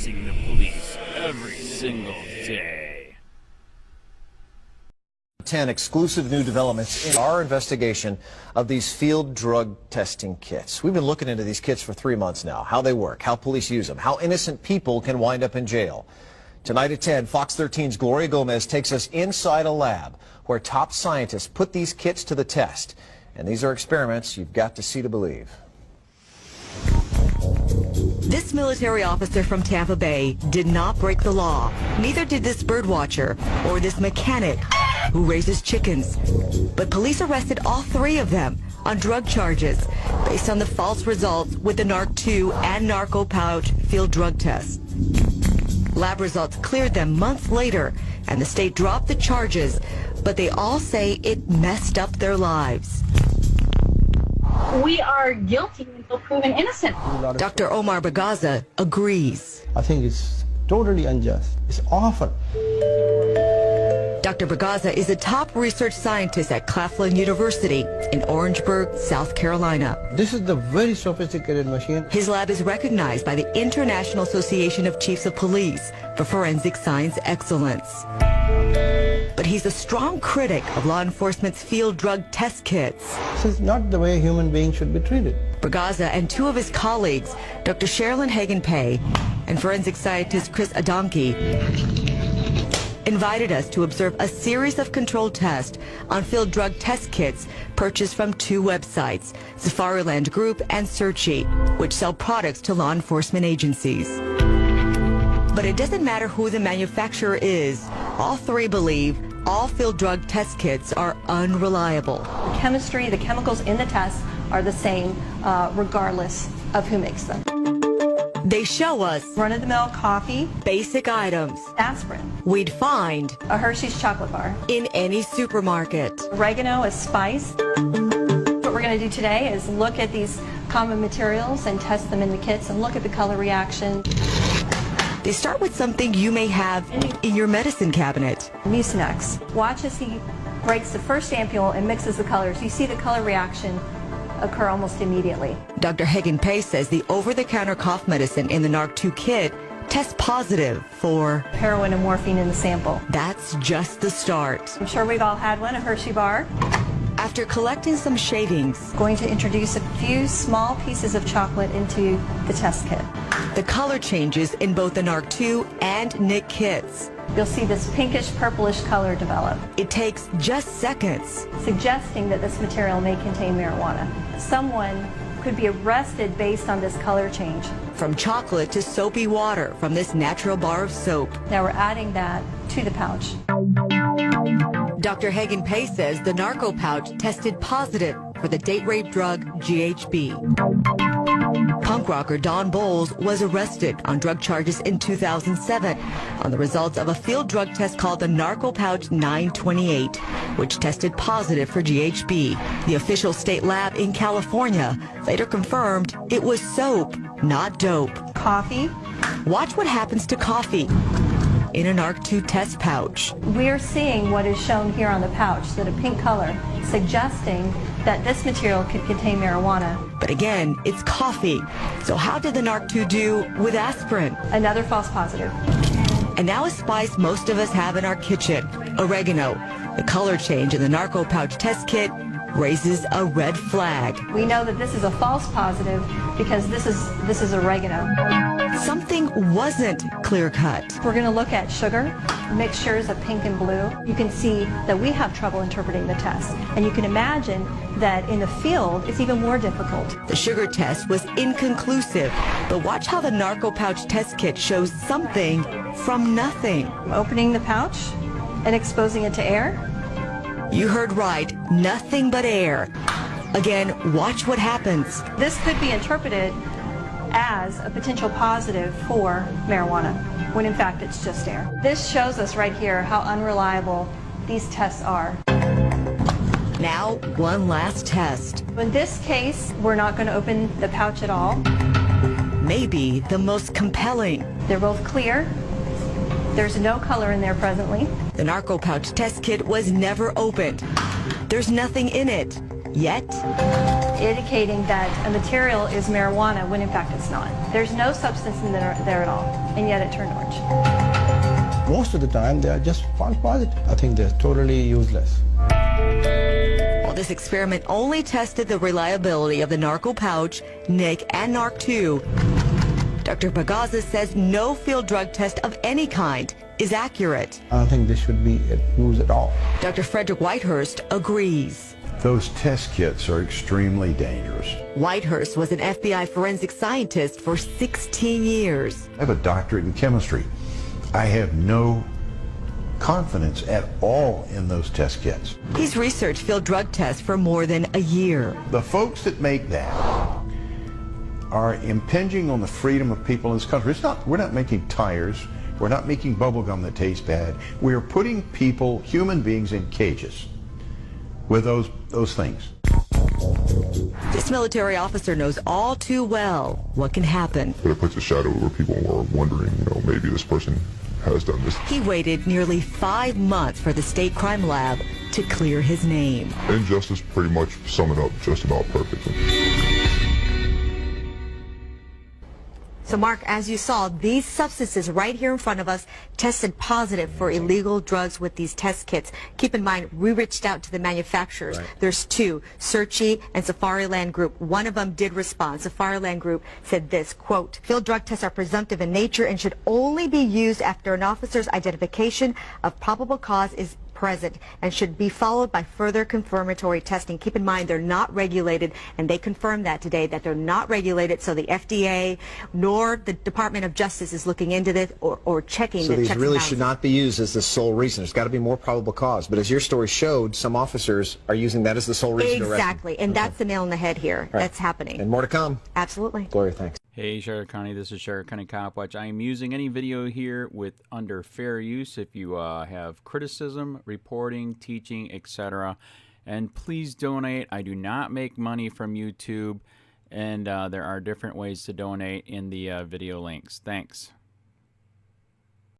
facing the police every single day. 10 exclusive new developments in our investigation of these field drug testing kits. We've been looking into these kits for 3 months now, how they work, how police use them, how innocent people can wind up in jail. Tonight at 10, Fox 13's Gloria Gomez takes us inside a lab where top scientists put these kits to the test. And these are experiments you've got to see to believe. This military officer from Tampa Bay did not break the law. Neither did this birdwatcher or this mechanic who raises chickens. But police arrested all three of them on drug charges based on the false results with the NARC-2 and narco pouch field drug tests. Lab results cleared them months later, and the state dropped the charges, but they all say it messed up their lives. We are guilty until proven innocent. Dr. Omar Bagaza agrees. I think it's totally unjust. It's awful. Dr. Bagaza is a top research scientist at Claflin University in Orangeburg, South Carolina. This is the very sophisticated machine. His lab is recognized by the International Association of Chiefs of Police for forensic science excellence. But he's a strong critic of law enforcement's field drug test kits. This is not the way human beings should be treated. Bagaza and two of his colleagues, Dr. Sherilyn Hagan-Pay and forensic scientist Chris Adamke, invited us to observe a series of controlled tests on field drug test kits purchased from two websites, Safariland Group and Searchy, which sell products to law enforcement agencies. But it doesn't matter who the manufacturer is. All three believe all field drug test kits are unreliable. The chemistry, the chemicals in the tests are the same regardless of who makes them. They show us Run-of-the-mill coffee, basic items aspirin, we'd find a Hershey's chocolate bar, in any supermarket. oregano, a spice. What we're going to do today is look at these common materials and test them in the kits and look at the color reaction. They start with something you may have in your medicine cabinet. Mucinex. Watch as he breaks the first ampule and mixes the colors. You see the color reaction occur almost immediately. Dr. Hagan-Pay says the over-the-counter cough medicine in the NARC-2 kit tests positive for heroin and morphine in the sample. That's just the start. I'm sure we've all had one, a Hershey bar. After collecting some shavings, Going to introduce a few small pieces of chocolate into the test kit. the color changes in both the NARC-2 and NIC kits. You'll see this pinkish purplish color develop, It takes just seconds. suggesting that this material may contain marijuana. Someone could be arrested based on this color change. From chocolate to soapy water from this natural bar of soap. Now we're adding that to the pouch. Dr. Hagan-Pay says the narco pouch tested positive for the date rape drug GHB. Punk rocker Don Bowles was arrested on drug charges in 2007 on the results of a field drug test called the Narco Pouch 928, which tested positive for GHB. The official state lab in California later confirmed it was soap, not dope. Coffee. Watch what happens to coffee in an NARC-2 test pouch. We're seeing what is shown here on the pouch, that a pink color, suggesting that this material could contain marijuana. But again, it's coffee. So how did the NARC-2 do with aspirin? Another false positive. And now a spice most of us have in our kitchen, oregano. The color change in the narco pouch test kit raises a red flag. We know that this is a false positive because this is oregano. Something wasn't clear-cut. We're going to look at sugar, mixtures of pink and blue. You can see that we have trouble interpreting the test. And you can imagine that in the field, it's even more difficult. The sugar test was inconclusive, but watch how the narco pouch test kit shows something from nothing. Opening the pouch and exposing it to air. You heard right, nothing but air. Again, watch what happens. This could be interpreted as a potential positive for marijuana, when in fact it's just air. This shows us right here how unreliable these tests are. Now, one last test. In this case, we're not going to open the pouch at all. Maybe the most compelling. They're both clear. There's no color in there presently. The narco pouch test kit was never opened. There's nothing in it. Yet, indicating that a material is marijuana when in fact it's not. There's no substance in there at all, and yet it turned orange. Most of the time, they are just false positive. I think they're totally useless. While this experiment only tested the reliability of the narco pouch, NIC, and NARC2, Dr. Bogus says no field drug test of any kind is accurate. I don't think this should be used at all. Dr. Frederick Whitehurst agrees. Those test kits are extremely dangerous. Whitehurst was an FBI forensic scientist for 16 years. I have a doctorate in chemistry. I have no confidence at all in those test kits. He's researched field drug tests for more than a year. The folks that make that are impinging on the freedom of people in this country. We're not making tires. We're not making bubble gum that tastes bad. We are putting people, human beings, in cages with those things. This military officer knows all too well what can happen. But it puts a shadow over people who are wondering, maybe this person has done this. He waited nearly 5 months for the state crime lab to clear his name. Injustice pretty much sum it up just about perfectly. So Mark, as you saw, these substances right here in front of us tested positive for illegal drugs with these test kits. Keep in mind, we reached out to the manufacturers. Right. There's two, Searchy and Safariland Group. One of them did respond. Safariland Group said this, quote, field drug tests are presumptive in nature and should only be used after an officer's identification of probable cause is present and should be followed by further confirmatory testing. Keep in mind, they're not regulated, and they confirmed that today, that they're not regulated, so the FDA nor the Department of Justice is looking into this or checking. So these really should not be used as the sole reason. There's got to be more probable cause. But as your story showed, some officers are using that as the sole reason to arrest them. Exactly, and that's the nail in the head here. Right. That's happening. And more to come. Absolutely. Gloria, thanks. Hey, Sheriff County, this is Sheriff County Cop Watch. I am using any video here with under fair use if you have criticism, reporting, teaching, etc. And please donate. I do not make money from YouTube, and there are different ways to donate in the video links. Thanks.